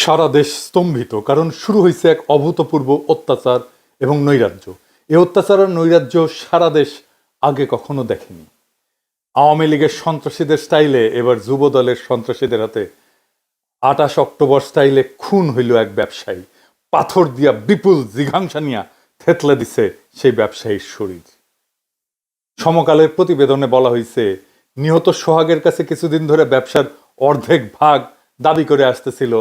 সারা দেশ স্তম্ভিত, কারণ শুরু হয়েছে এক অভূতপূর্ব অত্যাচার এবং নৈরাজ্য। এই অত্যাচার আর নৈরাজ্য সারা দেশ আগে কখনো দেখেনি। আওয়ামী লীগের সন্ত্রাসীদের স্টাইলে এবার যুব দলের সন্ত্রাসীদের হাতে ২৮ অক্টোবর স্টাইলে খুন হইল এক ব্যবসায়ী। পাথর দিয়া বিপুল জিঘাংসা নিয়া থেতলে দিছে সেই ব্যবসায়ীর শরীর। সমকালের প্রতিবেদনে বলা হয়েছে, নিহত সোহাগের কাছে কিছুদিন ধরে ব্যবসার অর্ধেক ভাগ দাবি করে আসতেছিল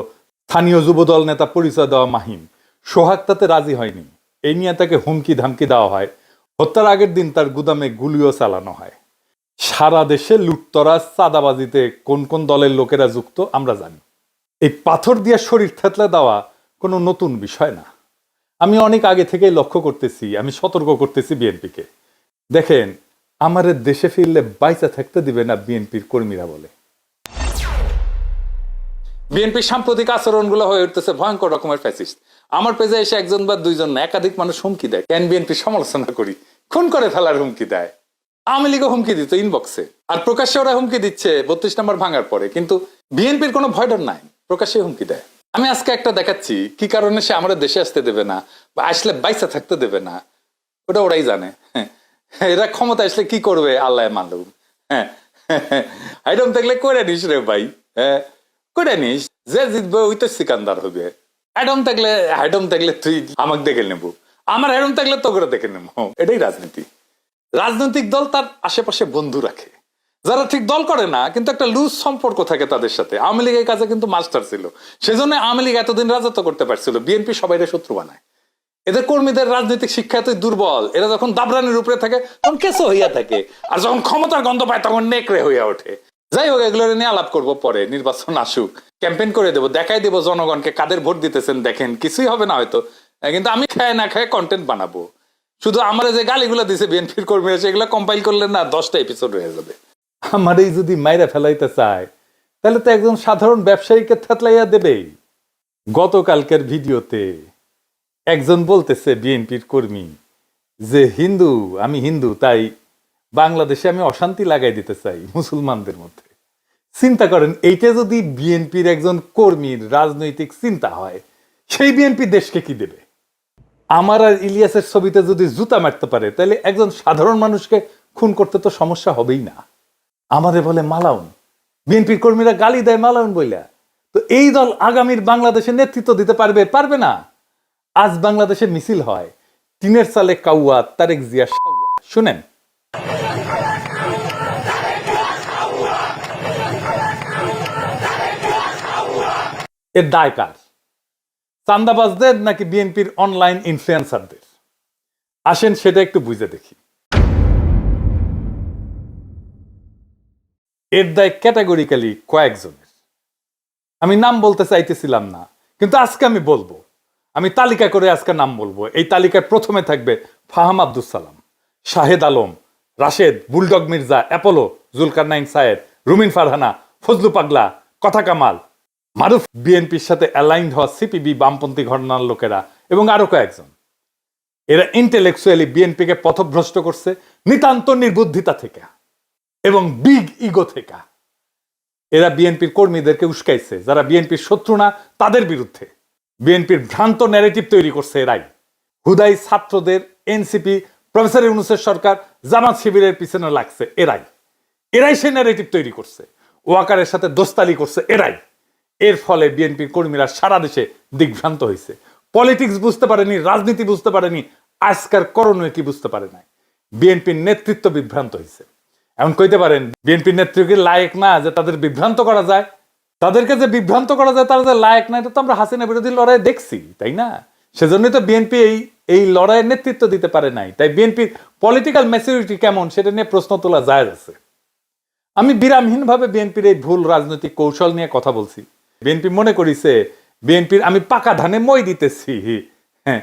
স্থানীয় যুবদল নেতা পরিচয় দেওয়া মাহিম। সোহাগ তাতে রাজি হয়নি। এই নিয়ে তাকে হুমকি ধামকি দেওয়া হয়। হত্যার আগের দিন তার গুদামে গুলিও চালানো হয়। সারা দেশে লুটতরাজ চাঁদাবাজিতে কোন কোন দলের লোকেরা যুক্ত আমরা জানি। এই পাথর দিয়ে শরীর থেতলে দেওয়া কোনো নতুন বিষয় না। আমি অনেক আগে থেকেই লক্ষ্য করতেছি, আমি সতর্ক করতেছি বিএনপিকে। দেখেন, আমাদের দেশে ফিরলে বাইচা থাকতে দিবে না বিএনপির কর্মীরা বলে। বিএনপির সাম্প্রতিক আচরণগুলো হয়ে উঠতেছে ভয়ঙ্কর রকমের ফ্যাসিস্ট। আমার পেজে এসে একজন বা দুইজন না, একাধিক মানুষ হুমকি দেয়। কেন বিএনপির সমালোচনা করি? খুন করে ফেলার হুমকি দেয়। আওয়ামী লীগও হুমকি দিত ইনবক্সে, আর প্রকাশ্যে ওরা হুমকি দিচ্ছে ৩২ নম্বর ভাঙার পরে। কিন্তু বিএনপির কোনো ভয় ডর নাই, প্রকাশ্যে হুমকি দেয়। আমি আজকে একটা দেখাচ্ছি কি কারণে সে আমাদের দেশে আসতে দেবে না বা আসলে বাইসা থাকতে দেবে না, ওটা ওরাই জানে। এরা ক্ষমতা আসলে কি করবে আল্লাহ মালুম। হাইডম থাকলে করে নিস রে ভাই, করে নিস। যে জিতবে ওই তো সিকান্দার হবে। হাইডম থাকলে তুই আমাকে দেখে নেবো, আমার হাইডম থাকলে তো করে দেখে নেবো। এটাই রাজনীতি। রাজনৈতিক দল তার আশেপাশে বন্ধু রাখে, যারা ঠিক দল করে না কিন্তু একটা লুজ সম্পর্ক থাকে তাদের সাথে। আওয়ামী লীগের কাছে কিন্তু মাস্টার ছিল, সেজন্য আওয়ামী লীগ এতদিন রাজত্ব করতে পারছিল। বিএনপি সবাইরে শত্রু বানায়। এদের কর্মীদের রাজনৈতিক শিক্ষা এতই দুর্বল, এরা যখন দাবরানির উপরে থাকে তখন কেসো হইয়া থাকে, আর যখন ক্ষমতার গন্ধ পায় তখন নেকড়ে হইয়া ওঠে। যাই হোক, এগুলো নিয়ে আলাপ করবো পরে। নির্বাচন আসুক, ক্যাম্পেইন করে দেবো, দেখাই দেবো জনগণকে কাদের ভোট দিতেছেন। দেখেন, কিছুই হবে না হয়তো, কিন্তু আমি খায় না খায় কন্টেন্ট বানাবো। শুধু আমার যে গালিগুলো দিছে বিএনপির কর্মীরা, সেগুলো কম্পাইল করলে না 10টা এপিসোড হয়ে যাবে। আমার এই যদি মাইরা ফেলাইতে চায় তাহলে তো একজন সাধারণ ব্যবসায়ীকে থেতলাইয়া দেবেই। গতকালকের ভিডিওতে একজন বলতেছে, বিএনপির কর্মী, যে হিন্দু, আমি হিন্দু, তাই বাংলাদেশে আমি অশান্তি লাগাই দিতে চাই মুসলমানদের মধ্যে। চিন্তা করেন, এইটা যদি বিএনপির একজন কর্মীর রাজনৈতিক চিন্তা হয়, সেই বিএনপি দেশকে কি দেবে? আমার আর ইলিয়াসের ছবিতে যদি জুতা মারতে পারে, তাহলে একজন সাধারণ মানুষকে খুন করতে তো সমস্যা হবেই না। আমাদের বলে মালাউন, বিএনপির কর্মীরা গালি দেয় মালাউন বইলা। তো এই দল আগামীর বাংলাদেশে নেতৃত্ব দিতে পারবে? পারবে না। আজ বাংলাদেশে মিছিল হয়, টিনের চালে কাউয়া, তারেক জিয়া সাউয়া। শুনেন, এর দায় কার? চান্দাবাজদের নাকি বিএনপির অনলাইন ইনফ্লুয়েন্সারদের? আসেন সেটা একটু বুঝে দেখি। এর দায় ক্যাটাগরিক্যালি কয়েকজনের। আমি নাম বলতে চাইতেছিলাম না, কিন্তু আজকে আমি বলবো। আমি তালিকা করে আজকে নাম বলবো। এই তালিকায় প্রথমে থাকবে ফাহাম আব্দুল সালাম, শাহেদ আলম, রাশেদ, বুলডগ মির্জা, অ্যাপোলো, জুলকারনাইন সায়েদ, রুমিন ফারহানা, ফজলু পাগলা, কথা কামাল, মারুফ, বিএনপির সাথে অ্যালাইন্ড হওয়া সিপিবি বামপন্থী ঘটনার লোকেরা এবং আরো কয়েকজন। এরা ইন্টেলেকচুয়ালি বিএনপিকে পথভ্রষ্ট করছে নিতান্ত নির্বুদ্ধিতা থেকে এবং বিগ ইগো থেকে। এরা বিএনপির কর্মীদেরকে উস্কাইছে, যারা বিএনপির শত্রু না তাদের বিরুদ্ধে। বিএনপির ভ্রান্ত ন্যারেটিভ তৈরি করছে এরাই। হুদাই ছাত্রদের, এনসিপি, প্রফেসর ইউনূসের সরকার, জামাত শিবিরের পিছনে লাগছে এরাই সেই ন্যারেটিভ তৈরি করছে। ওয়াকারের সাথে দোস্তালি করছে এরাই। এর ফলে বিএনপির কর্মীরা সারা দেশে দিগ্ভ্রান্ত হয়েছে। পলিটিক্স বুঝতে পারেনি, রাজনীতি বুঝতে পারেনি, আজকার করণীয় কি বুঝতে পারে নাই। বিএনপির নেতৃত্ব বিভ্রান্ত হয়েছে। এখন কইতে পারেন, বিএনপির নেতৃত্ব কি লায়ক না যে তাদের বিভ্রান্ত করা যায়? তাদেরকে যে বিভ্রান্ত করা যায় তারা যে লায়ক না, এটা তো আমরা হাসিনা বিরোধী লড়াই দেখছি, তাই না? সেজন্যই তো বিএনপি এই লড়াইয়ের নেতৃত্ব দিতে পারে নাই। তাই বিএনপির পলিটিক্যাল ম্যাচুরিটি কেমন সেটা নিয়ে প্রশ্ন তোলা যায় আছে। আমি বিরামহীনভাবে বিএনপির এই ভুল রাজনৈতিক কৌশল নিয়ে কথা বলছি। বিএনপি মনে করিছে বিএনপির আমি পাকা ধানে মই দিতেছি, হ্যাঁ,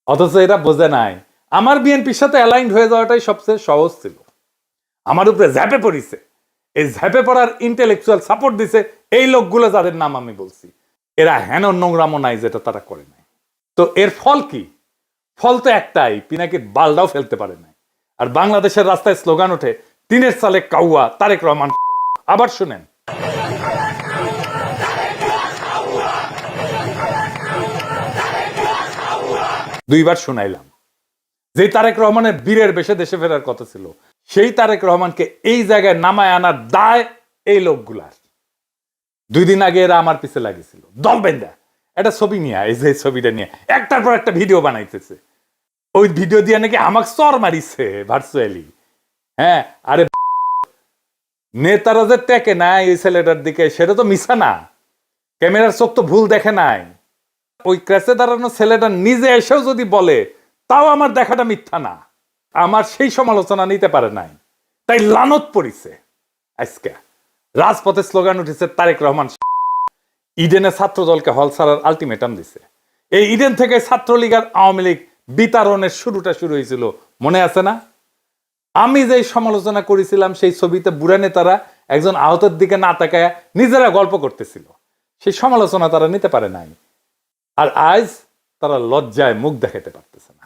অথচ এরা বোঝে নাই আমার বিএনপির সাথে অ্যালাইন্ড হয়ে যাওয়াটাই সবচেয়ে সহজ ছিল। আমার উপরে ঝাঁপে পড়িছে। এই ঝাঁপে পড়ার ইন্টেলেকচুয়াল সাপোর্ট দিছে এই লোকগুলো যাদের নাম আমি বলছি। এরা হেন নোংরামো নাই যেটা তারা করে নাই। তো এর ফল কি? ফল তো একটাই, পিনাকির বালটাও ফেলতে পারে নাই। আর বাংলাদেশের রাস্তায় স্লোগান ওঠে, টিনের চালে কাউয়া, তারেক রহমান। আবার শুনেন, 2বার শুনাইলাম। যে তারেক রহমানের বীরের বেশে দেশে ফেরার কথা ছিল, সেই তারেক রহমানকে এই জায়গায় নামায় আনার দায় এই লোকগুলার। 2 দিন আগে এরা আমার পিছে লাগিয়েছিল দল বেঁধা, একটা ছবি নিয়ে, এই যে ছবিটা নিয়ে একটার পর একটা ভিডিও বানাইতেছে। ওই ভিডিও দিয়ে নাকি আমাকে চর মারিছে ভার্চুয়ালি। হ্যাঁ, আরে নেতারা যে টেকে নাই এই ছেলেটার দিকে, সেটা তো মিছা না। ক্যামেরার চোখ তো ভুল দেখে নাই। ওই ক্র্যাশে দাঁড়ানো ছেলেটা নিজে এসেও যদি বলে, তাও আমার দেখাটা মিথ্যা না। আমার সেই সমালোচনা নিতে পারে নাই, তাই লানত পড়িছে। আজকে রাজপথে স্লোগান উঠেছে তারেক রহমান। ইডেনে ছাত্র দলকে হল ছাড়ার আলটিমেটাম দিছে। এই ইডেন থেকে ছাত্রলীগ আর আওয়ামী লীগ বিতাড়নের শুরুটা শুরু হয়েছিল, মনে আছে না? আমি যে সমালোচনা করেছিলাম, সেই ছবিতে বুড়া নেতারা একজন আহতের দিকে না তাকায় নিজেরা গল্প করতেছিল, সেই সমালোচনা তারা নিতে পারে নাই। আর আজ তারা লজ্জায় মুখ দেখাতে পারতেছে না।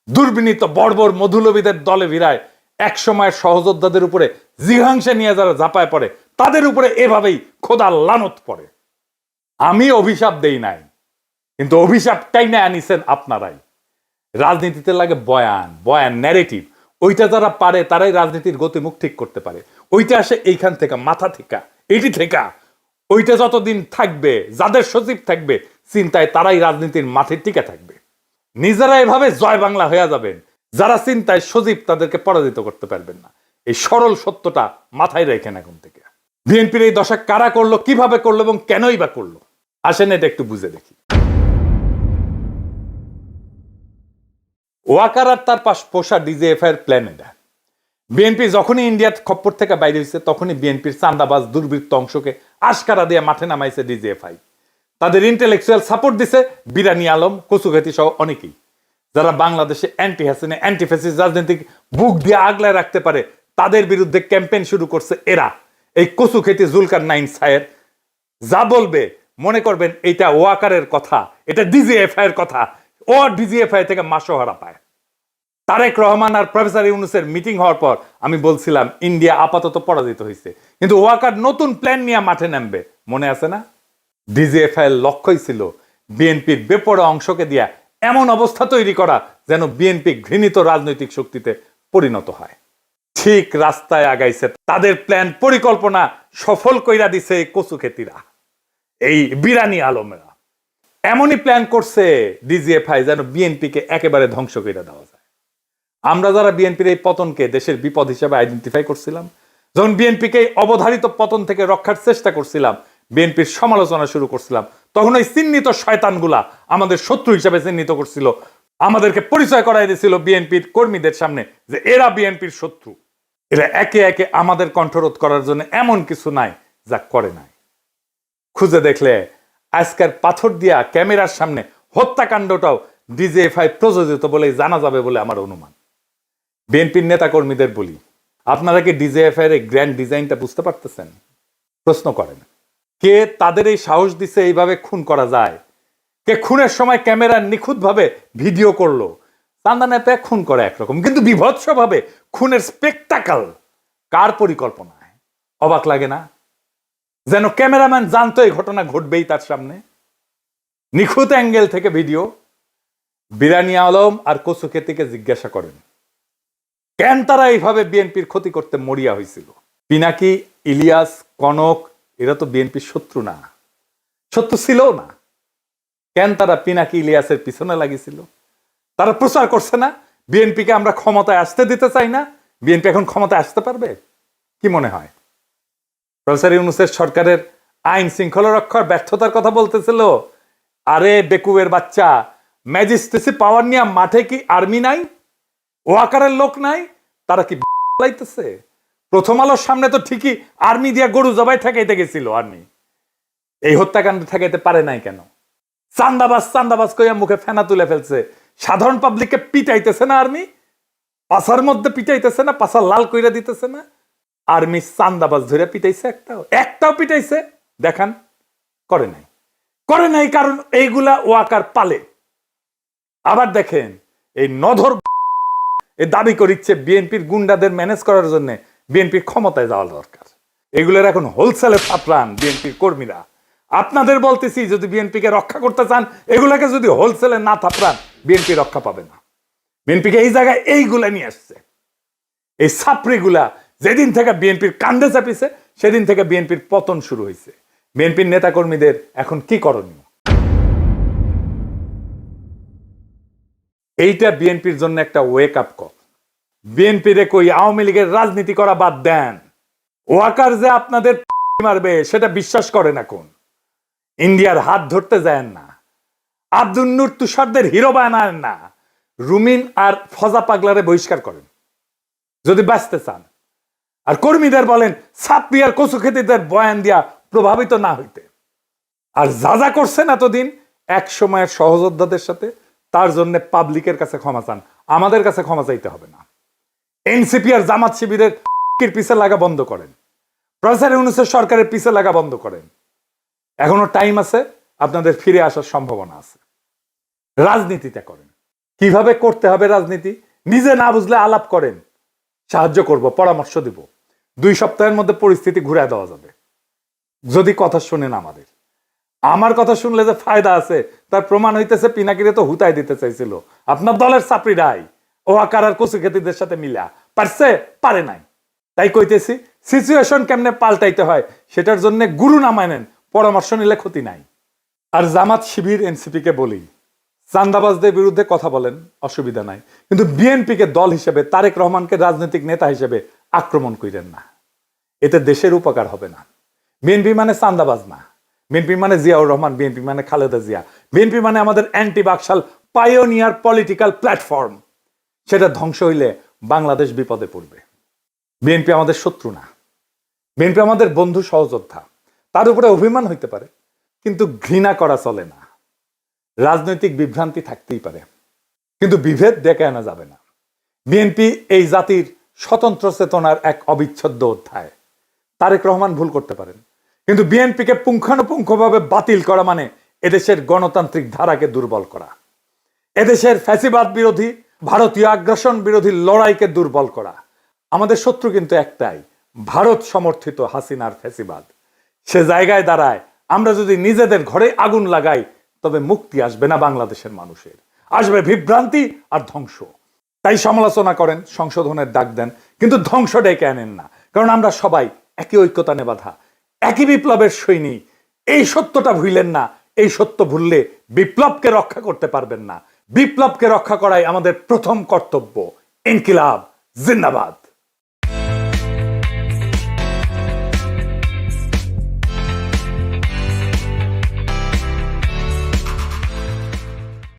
দুর্বিনীত বর্বর মধুলবীদের দলে ভিড়ায় এক সময়ের সহযোদ্ধাদের উপরে জিঘাংসে নিয়ে যারা ঝাঁপায় পড়ে, তাদের উপরে এভাবেই খোদা লানত পড়ে। আমি অভিশাপ দেই নাই, কিন্তু অভিশাপটাই না আনিছেন আপনারাই। রাজনীতিতে লাগে বয়ান, বয়ান ন্যারেটিভ। ওইটা যারা পারে তারাই রাজনীতির গতিমুখ ঠিক করতে পারে। ওইটা আসে এইখান থেকে, মাথা থেকে, এটি থেকে। ওইটা যতদিন থাকবে, যাদের সচিব থাকবে চিন্তায়, তারাই রাজনীতির মাঠে টিকে থাকবে। নিজেরা এভাবে জয় বাংলা হয়ে যাবেন, যারা চিন্তায় সজীব তাদেরকে পরাজিত করতে পারবেন না। এই সরল সত্যটা মাথায় রেখেন এখন থেকে। বিএনপির এই দশা কারা করলো, কিভাবে করলো এবং কেনই বা করলো, আসেন এটা একটু বুঝে দেখি। ওয়াকার আর তার পাশ পোষা ডিজিএফআই এর প্ল্যান এটা। বিএনপি যখনই ইন্ডিয়ার খপ্পর থেকে বাইরে হয়েছে, তখনই বিএনপির চান্দাবাজ দুর্বৃত্ত অংশকে আশকারা দিয়ে মাঠে নামাইছে ডিজিএফআই। তাদের ইন্টেলেকচুয়াল সাপোর্ট দিছে বিরানি আলম, কচুঘাতি সহ অনেকেই, যারা বাংলাদেশে অ্যান্টি হাসিনা, অ্যান্টি ফ্যাসিস্ট রাজনীতি বুক দিয়ে আগলায় রাখতে পারে, তাদের বিরুদ্ধে ক্যাম্পেইন শুরু করছে এরা। এই কচুখেতি জুলকার নাইন সায়ের যা বলবে মনে করবেন এটা ওয়াকারের কথা, এটা ডিজিএফআই এর কথা। ও ডিজিএফআই থেকে মাসোহারা পায়। তারেক রহমান আর প্রফেসর ইউনূসের মিটিং হওয়ার পর আমি বলছিলাম ইন্ডিয়া আপাতত পরাজিত হয়েছে, কিন্তু ওয়াকার নতুন প্ল্যান নিয়ে মাঠে নামবে, মনে আছে না? ডিজিএফআই এর লক্ষ্যই ছিল বিএনপির বেপরোয়া অংশকে দিয়া এমন অবস্থা তৈরি করা যেন বিএনপি ঘৃণিত রাজনৈতিক শক্তিতে পরিণত হয়। ঠিক রাস্তায় আগাইছে। তাদের প্ল্যান পরিকল্পনা সফল কইরা দিছে এই কচুখেতিরা, এই বিরানি আলমেরা। এমনই প্ল্যান করছে ডিজিএফআই যেন বিএনপিকে একেবারে ধ্বংস করে দেওয়া যায়। আমরা যারা বিএনপির এই পতনকে দেশের বিপদ হিসেবে আইডেন্টিফাই করছিলাম, যখন বিএনপিকে অবধারিত পতন থেকে রক্ষার চেষ্টা করছিলাম, বিএনপির সমালোচনা শুরু করছিলাম, তখন ওই চিহ্নিত শয়তানগুলা আমাদের শত্রু হিসেবে চিহ্নিত করছিল, আমাদেরকে পরিচয় করাই দিয়েছিল বিএনপির কর্মীদের সামনে যে এরা বিএনপির শত্রু। এরা একে একে আমাদের কণ্ঠরোধ করার জন্য এমন কিছু নাই যা করে নাই। খুঁজে দেখলে আজকের পাথর দিয়া ক্যামেরার সামনে হত্যাকাণ্ডটাও ডিজিএফআই প্রযোজিত বলে জানা যাবে বলে আমার অনুমান। বিএনপির নেতা কর্মীদের বলি, আপনারা কি ডিজিএফআই এর গ্র্যান্ড ডিজাইনটা বুঝতে পারতেছেন? প্রশ্ন করেন, কে তাদের এই সাহস দিছে এইভাবে খুন করা যায়? কে খুনের সময় ক্যামেরার নিখুঁতভাবে ভিডিও করলো? চান্দা নেপে খুন করে একরকম, কিন্তু বিভৎসভাবে খুনের স্পেকটাকল কার পরিকল্পনায়? অবাক লাগে না? যেন ক্যামেরাম্যান জানতো এই ঘটনা ঘটবেই তার সামনে। নিখুঁত অ্যাঙ্গেল থেকে ভিডিও। বিরানি আলম আর কচুখেতিকে জিজ্ঞাসা করেন কেন তারা এইভাবে বিএনপির ক্ষতি করতে মরিয়া হয়েছিল। পিনাকি, ইলিয়াস, কনক এরা তো বিএনপির শত্রু না, শত্রু ছিল না। কেন তারা পিনাকি ইলিয়াসের পিছনে লাগিয়েছিল? তারা প্রচার করছে না বিএনপিকে আমরা ক্ষমতায় আসতে দিতে চাই না। বিএনপি এখন ক্ষমতায় আসতে পারবে কি মনে হয়? প্রফেসর ইউনূসের সরকারের আইন শৃঙ্খলা রক্ষার ব্যর্থতার কথা বলতেছিল। আরে বেকুবের বাচ্চা, ম্যাজিস্ট্রেসি পাওয়ার নিয়ে মাঠে কি আর্মি নাই? ওয়াকারের লোক নাই? তারা কি লাইতেছে? প্রথম আলোর সামনে তো ঠিকই আর্মি দিয়া গরু জবাই ঠেকাইতে গেছিল আর্মি। এই হত্যাকাণ্ড ঠেকাইতে পারে নাই কেন? চান্দাবাজ চান্দাবাজ কইয়া মুখে ফেনা তুলে ফেলছে। সাধারণ পাবলিককে পিটাইতেছে না আর্মি? পাশার মধ্যে পিটাইতেছে না? পাশা লাল কইরা দিতেছে না? আর্মি চান্দাবাজ ধরে পিটাইছে? একটাও পিটাইছে দেখান? করে নাই। করে নাই কারণ এইগুলা ওয়াকার পালে। আবার দেখেন এই নধর এ দাবি করিচ্ছে বিএনপির গুন্ডাদের ম্যানেজ করার জন্য বিএনপির ক্ষমতায় যাওয়া দরকার। এগুলোর এখন হোলসেলে ফাপড়ান বিএনপির কর্মীরা। আপনাদের বলতেছি, যদি বিএনপিকে রক্ষা করতে চান, এগুলাকে যদি হোলসেলে না থাপড়ান, বিএনপি রক্ষা পাবে না। বিএনপিকে এই জায়গায় এইগুলা নিয়ে আসছে, এই ছাপড়িগুলা। যেদিন থেকে বিএনপির কান্দে চাপিছে, সেদিন থেকে বিএনপির পতন শুরু হয়েছে। বিএনপির নেতাকর্মীদের এখন কি করণীয়? এইটা বিএনপির জন্য একটা ওয়েক আপ কল। বিএনপির কই আওয়ামী লীগের রাজনীতি করা বাদ দেন। ওয়াকার যে আপনাদের মারবে সেটা বিশ্বাস করেন এখন। ইন্ডিয়ার হাত ধরতে যায় না, আব্দুল নূর তুষারদের হিরো বানায় না, রুমিন আর ফজা পাগলারে বহিষ্কার করেন যদি বাঁচতে চান। আর কর্মীদের বলেন ছাত্রী আর কচু খেতিদের বয়ান দিয়া প্রভাবিত না হইতে। আর যা যা করছেন এতদিন এক সময়ের সহযোদ্ধাদের সাথে, তার জন্য পাবলিকের কাছে ক্ষমা চান, আমাদের কাছে ক্ষমা চাইতে হবে না। এনসিপি আর জামাত শিবিরের পিছে লাগা বন্ধ করেন, প্রফেসর ইউনূসের সরকারের পিছে লাগা বন্ধ করেন। এখনো টাইম আছে, আপনাদের ফিরে আসার সম্ভাবনা আছে। রাজনীতিটা করেন, কিভাবে করতে হবে রাজনীতি নিজে না বুঝলে আলাপ করেন, সাহায্য করব, পরামর্শ দিব। 2 সপ্তাহের মধ্যে পরিস্থিতি ঘুরে দেওয়া যাবে যদি কথা শুনেন আমাদের। আমার কথা শুনলে যে ফায়দা আছে তার প্রমাণ হইতেছে পিনাকিরে তো হুতাই দিতে চাইছিল আপনার দলের চাপড়িরাই। ও আকার আর কচু খেতিদের সাথে মিলা পারছে, পারে নাই। তাই কইতেছি, সিচুয়েশন কেমনে পাল্টাইতে হয় সেটার জন্য গুরু না মানেন, পরামর্শ নিলে ক্ষতি নাই। আর জামাত শিবির এনসিপি কে বলি, চান্দাবাজদের বিরুদ্ধে কথা বলেন, অসুবিধা নাই, কিন্তু বিএনপিকে দল হিসেবে, তারেক রহমানকে রাজনৈতিক নেতা হিসেবে আক্রমণ করেন না। এতে দেশের উপকার হবে না। বিএনপি মানে চান্দাবাজ না, বিএনপি মানে জিয়াউর রহমান, বিএনপি মানে খালেদা জিয়া, বিএনপি মানে আমাদের anti Baksal pioneer political platform. সেটা ধ্বংস হইলে বাংলাদেশ বিপদে পড়বে। বিএনপি আমাদের শত্রু না, বিএনপি আমাদের বন্ধু সহযোদ্ধা। তার উপরে অভিমান হইতে পারে, কিন্তু ঘৃণা করা চলে না। রাজনৈতিক বিভ্রান্তি থাকতেই পারে, কিন্তু বিভেদ ডেকে আনা যাবে না। বিএনপি এই জাতির স্বতন্ত্র চেতনার এক অবিচ্ছেদ্য অধ্যায়। তারেক রহমান ভুল করতে পারেন, কিন্তু বিএনপিকে পুঙ্খানুপুঙ্খভাবে বাতিল করা মানে এদেশের গণতান্ত্রিক ধারাকে দুর্বল করা, এদেশের ফ্যাসিবাদ বিরোধী, ভারতীয় আগ্রাসন বিরোধী লড়াইকে দুর্বল করা। আমাদের শত্রু কিন্তু একটাই, ভারত সমর্থিত হাসিনার ফ্যাসিবাদ। সে জায়গায় দাঁড়ায় আমরা যদি নিজেদের ঘরে আগুন লাগাই, তবে মুক্তি আসবে না বাংলাদেশের মানুষের, আসবে বিভ্রান্তি আর ধ্বংস। তাই সমালোচনা করেন, সংশোধনের ডাক দেন, কিন্তু ধ্বংস ডেকে আনেন না। কারণ আমরা সবাই একই ঐক্যতানে বাঁধা, একই বিপ্লবের সৈনিক। এই সত্যটা ভুলেন না। এই সত্য ভুললে বিপ্লবকে রক্ষা করতে পারবেন না। বিপ্লবকে রক্ষা করাই আমাদের প্রথম কর্তব্য। ইনকিলাব জিন্দাবাদ।